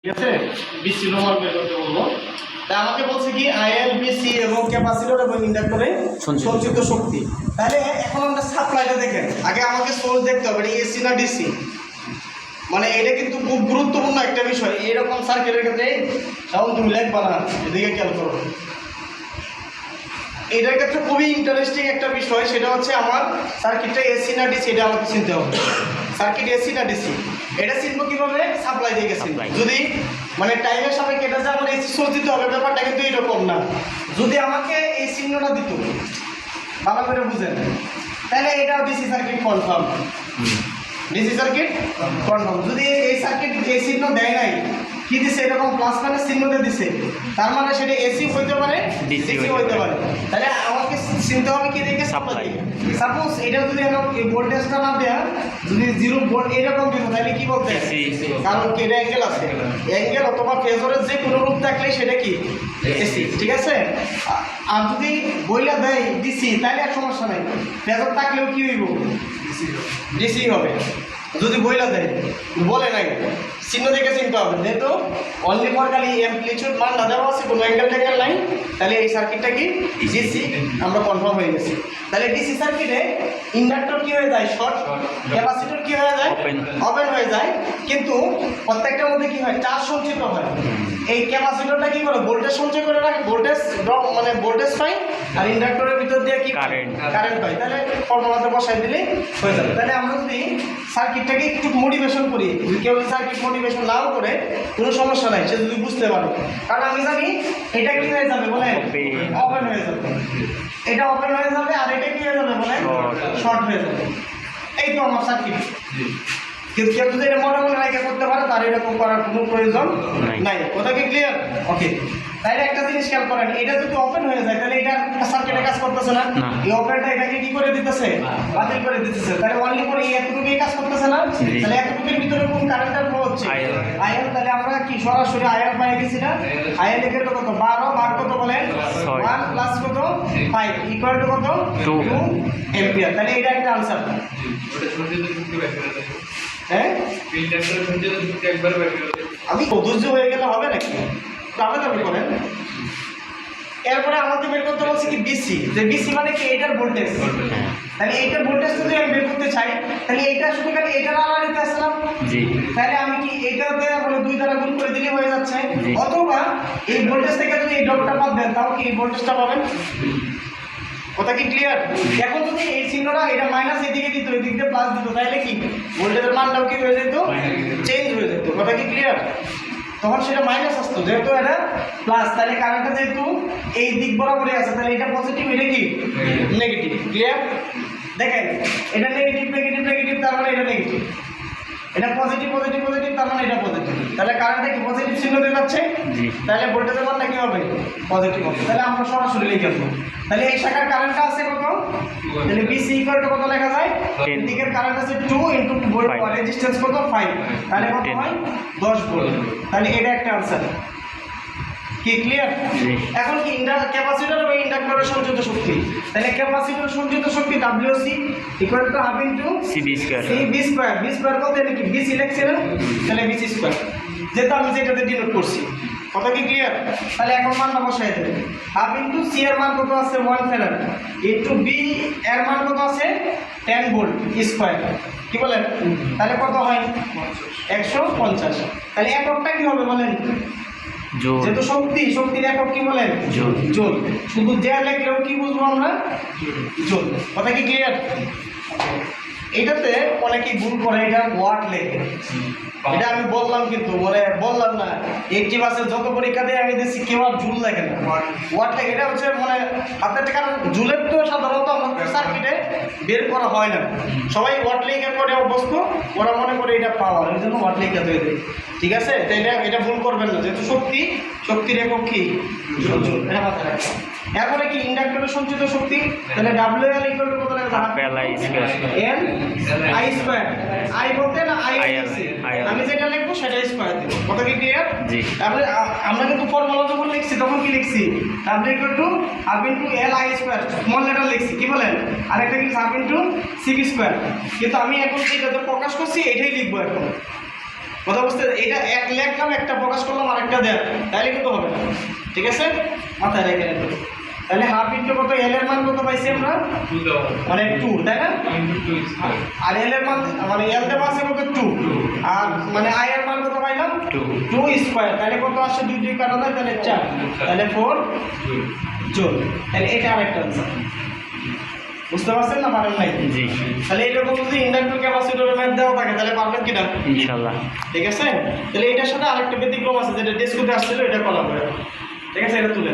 ঠিক আছে, BC normal বের করতে বলবো। তা আমাকে বলছে কি আইএল বিসি এবং ক্যাপাসিটর এবং ইন্ডাক্টরে সঞ্চিত শক্তি। তাহলে এখন আমরা সাপ্লাইটা দেখেন, আগে আমাকে সোর্স দেখতে হবে এটা এসি না ডিসি। মানে এটা কিন্তু খুব গুরুত্বপূর্ণ একটা বিষয়। এরকম সার্কিটের ক্ষেত্রে তখন তুমি লিখবা না, এদিকে খেয়াল করো। এটার ক্ষেত্রে খুবই ইন্টারেস্টিং একটা বিষয়, সেটা হচ্ছে আমার সার্কিটটা এসি না ডিসি এটা আমাকে চিনতে হবে। সার্কিট এসি না ডিসি এটা চিনবো কীভাবে? সাপ্লাই দিয়ে গেছি। যদি মানে টাইমের সাপেক্ষে এটা যে আমার এসি সোর্স দিতে হবে, ব্যাপারটা কিন্তু এরকম না। যদি আমাকে এই চিহ্নটা দিত, ভালো করে বুঝেন, তাহলে এটাও DC circuit confirm. DC circuit confirm. যদি এই সার্কিট এই চিহ্ন দেয় নাই, কি দিছে এরকম প্লাস মাইনাস চিহ্ন দিয়ে দিছে, তার মানে সেটা এসি হইতে পারে ডিসি হইতে পারে। তাহলে আমাকে চিনতে হবে কি দেখে সাপ্লাই। সাপোজ এটা যদি এই ভোল্টেজটা না দেয়া, যদি জিরো ভোল্ট এরকম দিত, তাহলে কি বলতে? কারণ কি এটা অ্যাঙ্গেল আছে, অ্যাঙ্গেল অথবা ফেজরের যে কোনো রূপ থাকলে সেটা কি এসি। ঠিক আছে। আর যদি বইলা দেয় ডিসি, তাহলে আর সমস্যা নাই, ফেজর থাকলেও কি হইব? ডিসি হবে। যদি বইলা দেয়, বলে নাই, চিহ্ন দেখে চিনতে হবে। যেহেতু অনলি ফর খালি অ্যাম্পলিটিউড মান না দেওয়া আছে, কোনো অ্যাঙ্গেল ট্যাঙ্গেল নাই, তাহলে এই সার্কিটটা কি ডিসি, আমরা কনফার্ম হয়ে গেছি। তাহলে ডিসি সার্কিটে ইন্ডাক্টর কি হয়ে যায়? শর্ট। ক্যাপাসিটর কি হয়ে যায়? ওপেন হয়ে যায়। কিন্তু প্রত্যেকটার মধ্যে কি হয়? চার্জ সঞ্চিত হয়। এই ক্যাপাসিটরটা কি করে? ভোল্টেজ সঞ্চয় করে রাখে, ভোল্টেজ মানে ভোল্টেজ পাই, আর ইন্ডাক্টরের ভিতর দিয়ে কি কারেন্ট পাই। তাহলে ফর্মুলাতে বসাই দিলে হয়ে যাবে। তাহলে আমরা যদি সার্কিটটাকে একটু মোটিভেশন করি, কেউ সার্কিট মোটিভেশন নাও করে কোনো সমস্যা নাই, সে যদি বুঝতে পারে। কারণ আমি জানি এটা কি হয়ে যাবে বলে ওপেন হয়ে যাবে, এটা ওপেন হয়ে যাবে, আর এটা কি হয়ে যাবে বলে শর্ট হয়ে যাবে। এই তো আমার সার্কিট। কিন্তু কেউ যদি এটা মনে মনে রাখা করতে পারে, তার এরকম করার কোনো প্রয়োজন নাই। কথা কি ক্লিয়ার? ওকে। তাহলে একটা জিনিস খেয়াল করেন, এটা যদি ওপেন হয়ে যায়, তাহলে এটা সার্কিটে কাজ করতেছে না। এই ওপেনটা এটাকে কি করে দিতেছে? বাতিল করে দিতেছে। তাহলে অনলি করে এই এতটুকুই কাজ করতেছে না। তাহলে এতটুকুর ভিতরে কোন কারেন্টটা ফ্লো হচ্ছে? আয়ন। তাহলে আমরা কি সরাসরি আয়ন পাই গেছি না? আয়ন এর কত? 12 ভাগ কত বলেন? 1 প্লাস কত? 5 ইকুয়াল টু কত? 2 অ্যাম্পিয়ার। তাহলে এটা একটা आंसर। হ্যাঁ, আমি ধৈর্য হয়ে গেলে হবে নাকি? দাবি করেন। এরপরে আমাকে বের করতে বলছে কি বিসি। যে বিসি মানে কি? এটার ভোল্টেজ। তাহলে এইটার ভোল্টেজ যদি আমি বের করতে চাই, তাহলে এটা শুধু খালি এটার আলাদাতে আসলাম। তাহলে আমি কি এইটাতে মানে 2 দ্বারা গুণ করে দিলে হয়ে যাচ্ছে। অথবা এই ভোল্টেজ থেকে যদি এই ডটটা বাদ দেন, তাও কি এই ভোল্টেজটা পাবেন। কথা কি ক্লিয়ার? এখন যদি এই চিহ্নটা এটা মাইনাস এদিকে দিত, এদিক দিয়ে প্লাস দিত, তাহলে কি ভোল্টেজের মানটাও কি হয়ে যেত? চেঞ্জ হয়ে যেত। কথা কি ক্লিয়ার? তখন সেটা মাইনাস আসতো, যেহেতু এটা প্লাস, তাহলে কারেন্টটা যেহেতু এই দিক বরাবরই আছে, তাহলে এটা পজিটিভ, এটা কি নেগেটিভ। ক্লিয়ার? দেখেন, এটা নেগেটিভ নেগেটিভ নেগেটিভ, তার মানে এটা নেগেটিভ। এটা পজিটিভ পজিটিভ পজিটিভ, তার মানে এটা পজিটিভ। তাহলে কারেন্টটা কি পজিটিভ চিহ্ন দিয়ে যাচ্ছে, তাহলে ভোল্টেজের মানটা কি হবে? পজিটিভ হবে। তাহলে আমরা সরাসরি লিখে দেবো। তাহলে এই শাখার কারেন্টটা আছে কত? তাহলে বিসি ইকুয়াল টু কত লেখা যায়? এদিকের কারেন্ট আছে 2 ইনটু ভোল্ট, রেজিস্ট্যান্স কত? 5। তাহলে কত হয়? 10 ভোল্ট। তাহলে এটা একটা आंसर। কি ক্লিয়ার? এখন কি ক্যাপাসিটর এবং ইন্ডাক্টরের সঞ্চিত শক্তি। তাহলে ক্যাপাসিটর সঞ্চিত শক্তি WC equal to half into CB square. CB square. B square বলতে কি BC লিখছে না? তাহলে BC স্কয়ার, যেটা আমি যেটাতে ডিনোট করছি। কথা কি ক্লিয়ার? তাহলে এখন মানটা বসাই দেবেন। হাফ ইনটু C এর মান কত আছে? 1 ফ্যারাড ইনটু B এর মান কত আছে? 10 ভোল্ট স্কয়ার। কি বলেন? তাহলে কত হয়? 150। তাহলে এককটা কি হবে বলেন? যেহেতু শক্তি, শক্তির একক কি বলেন? জুল। শুধু দেয়া লেখলেও কি বুঝবো আমরা? জুল। কথা কি ক্লিয়ার? এটাতে অনেকেই ভুল করে, এটা ওয়াট লেখে। এটা আমি বললাম, কিন্তু মানে বললাম না। 80 মাসের যত পরীক্ষা দিয়ে আমি দিচ্ছি, কেউ আর জুল লেখে না, ওয়াট লেখে। এটা হচ্ছে মানে হাতের, কারণ জুলের তো সাধারণত আমাদের সার্কিটে বের করা হয় না। সবাই ওয়াট লেখে করে অভ্যস্ত, ওরা মনে করে এটা পাওয়ার, এই জন্য ওয়াট লেখা দিয়ে দেয়। ঠিক আছে? তো এটা ভুল করবেন না, যেহেতু শক্তির একক কি? জুল। এটা মাথায় রাখবেন। এরপরে কি ইন্ডাক্টরের সঞ্চিত শক্তি। তাহলে WL ইকুয়াল টু কত লেখা? N I square. I বলতে না I আমি যেটা লিখবো সেটা স্কয়ার দেব। কথা কি ক্লিয়ার? তাহলে আমরা কিন্তু ফর্মুলা যখন লিখছি তখন কি লিখছি? W equal to half into L I square, small letter লিখছি। কি বলেন? আরেকটা কি হাফ ইনটু CB স্কয়ার। কিন্তু আমি এখন যেটাতে প্রকাশ করছি এটাই লিখবো এখন। কথা বুঝতে, এটা এক লেখলাম, একটা প্রকাশ করলাম, আরেকটা দেন, তাহলে কিন্তু হবে না। ঠিক আছে, মাথায় রেখে নেব। তাহলে হাফ ইন্টু কত, এল এর মান কত পাইছি আমরা, মানে 2, তাই না? আর এল এর মান মানে এল দেওয়া আছে কত, 2, আর মানে আই এর মান কত পাইলাম, 2 স্কয়ার। তাহলে কত আসে, 2 2 কাটা যায়, তাহলে 4, তাহলে 4 জুল। তাহলে এটা আরেকটা आंसर। বুঝতে পারছেন না, পারেন নাই? জি তাহলে এরকম যদি ইন্ডাক্টর ক্যাপাসিটরের ম্যাথ দেওয়া থাকে তাহলে পারবেন কিনা? ইনশাআল্লাহ। ঠিক আছে, তাহলে এটার সাথে আরেকটা ব্যতিক্রম আছে, যেটা ডেস্কুতে আসছিল, এটা করা হবে। ঠিক আছে, এটা তুলে